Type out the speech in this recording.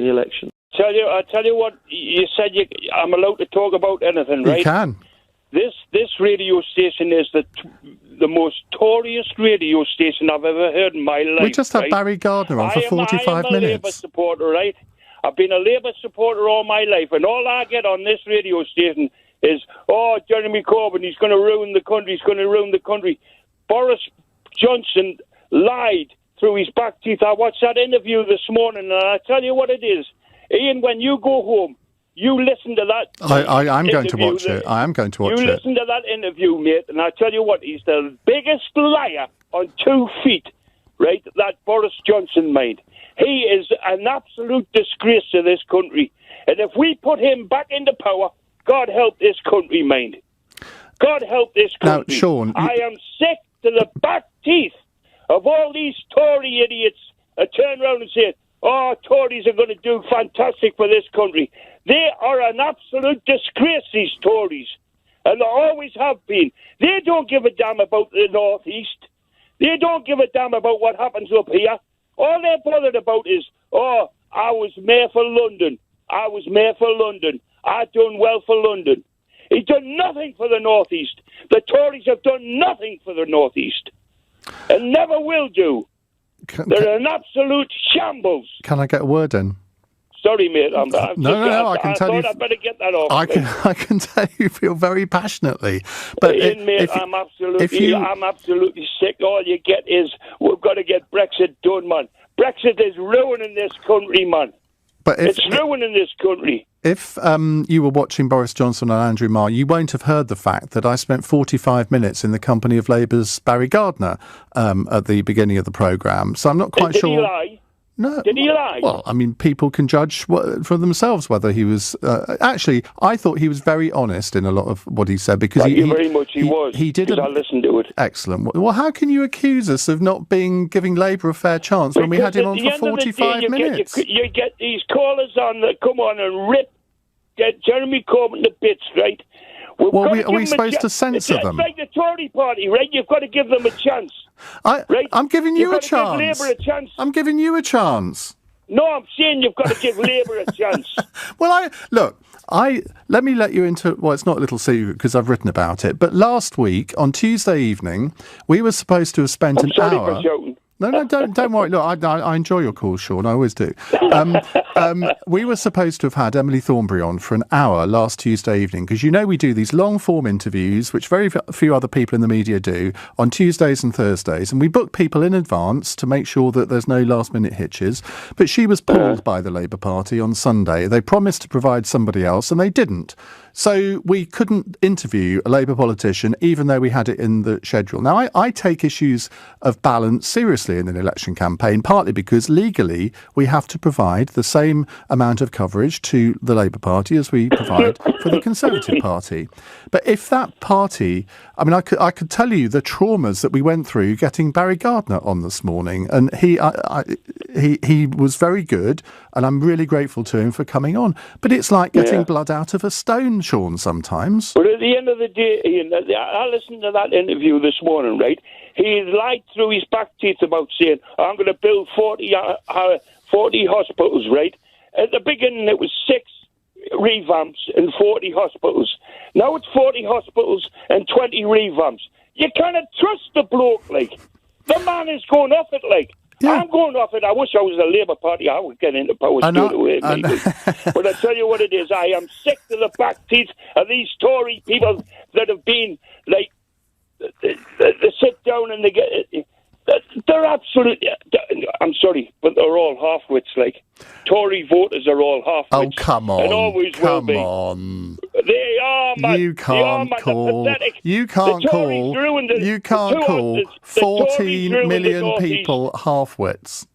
the election. I tell you what, you said I'm allowed to talk about anything, right? You can. This radio station is the most Toryest radio station I've ever heard in my life. We just had Barry Gardner on for 45 I am a minutes. Labour supporter, right? I've been a Labour supporter all my life, and all I get on this radio station is, Jeremy Corbyn, he's going to ruin the country, Boris Johnson lied through his back teeth. I watched that interview this morning, and I tell you what it is. Ian, when you go home, you listen to that. I'm going to watch it. I am going to watch it. You listen to that interview, mate, and I tell you what, he's the biggest liar on 2 feet, right, that Boris Johnson made. He is an absolute disgrace to this country. And if we put him back into power, God help this country, mind. God help this country. Now, Shaun, I am sick to the back teeth of all these Tory idiots that turn around and say, Tories are going to do fantastic for this country. They are an absolute disgrace, these Tories. And they always have been. They don't give a damn about the North East. They don't give a damn about what happens up here. All they're bothered about is, I was mayor for London. I done well for London. He's done nothing for the North East. The Tories have done nothing for the North East. And never will do. They're an absolute shambles. Can I get a word in? Sorry, mate. I can tell you. I better get that off. I can tell you feel very passionately. But Ian, mate, I'm absolutely sick. All you get is we've got to get Brexit done, man. Brexit is ruining this country, man. But it's ruining this country. If you were watching Boris Johnson and Andrew Marr, you won't have heard the fact that I spent 45 minutes in the company of Labour's Barry Gardner at the beginning of the programme. So I'm not quite sure. Did he lie? No. Did he lie? Well, I mean, people can judge for themselves whether he was... actually, I thought he was very honest in a lot of what he said because he very much was. He did. I listened to it. Excellent. Well, how can you accuse us of not giving Labour a fair chance when we had him on for 45 minutes? You get these callers on that come on and get Jeremy Corbyn to bits, right? Are we supposed to censor them? It's like the Tory party, right? You've got to give them a chance. I'm giving you a chance. Give Labour a chance. I'm giving you a chance. No, I'm saying you've got to give Labour a chance. Well, let me let you into... Well, it's not a little secret because I've written about it. But last week, on Tuesday evening, we were supposed to have spent an hour... Sorry for shouting. No, don't worry. Look, I enjoy your calls, Shaun. I always do. We were supposed to have had Emily Thornberry on for an hour last Tuesday evening because we do these long-form interviews, which very few other people in the media do, on Tuesdays and Thursdays. And we book people in advance to make sure that there's no last-minute hitches. But she was pulled by the Labour Party on Sunday. They promised to provide somebody else, and they didn't. So we couldn't interview a Labour politician, even though we had it in the schedule. Now, I take issues of balance seriously in an election campaign, partly because legally we have to provide the same amount of coverage to the Labour Party as we provide for the Conservative Party. But if that party... I mean, I could tell you the traumas that we went through getting Barry Gardner on this morning, and he was very good, and I'm really grateful to him for coming on. But it's like getting blood out of a stone, Shaun, sometimes. But at the end of the day, Ian, I listened to that interview this morning, right? He lied through his back teeth about saying, I'm going to build 40 hospitals, right? At the beginning, it was 6 revamps and 40 hospitals. Now it's 40 hospitals and 20 revamps. You cannot trust the bloke, like. The man is going off it, like. Yeah. I'm going off it. I wish I was a Labour Party. I would get into power straight away. But I tell you what it is. I am sick to the back teeth of these Tory people that have been, like, they sit down and they get... They're absolutely... I'm sorry, but they're all half-wits, like. Tory voters are all half-wits. Oh, come on. And always will be. Come on. They are, man. You can't call... You can't call 14 million people half-wits.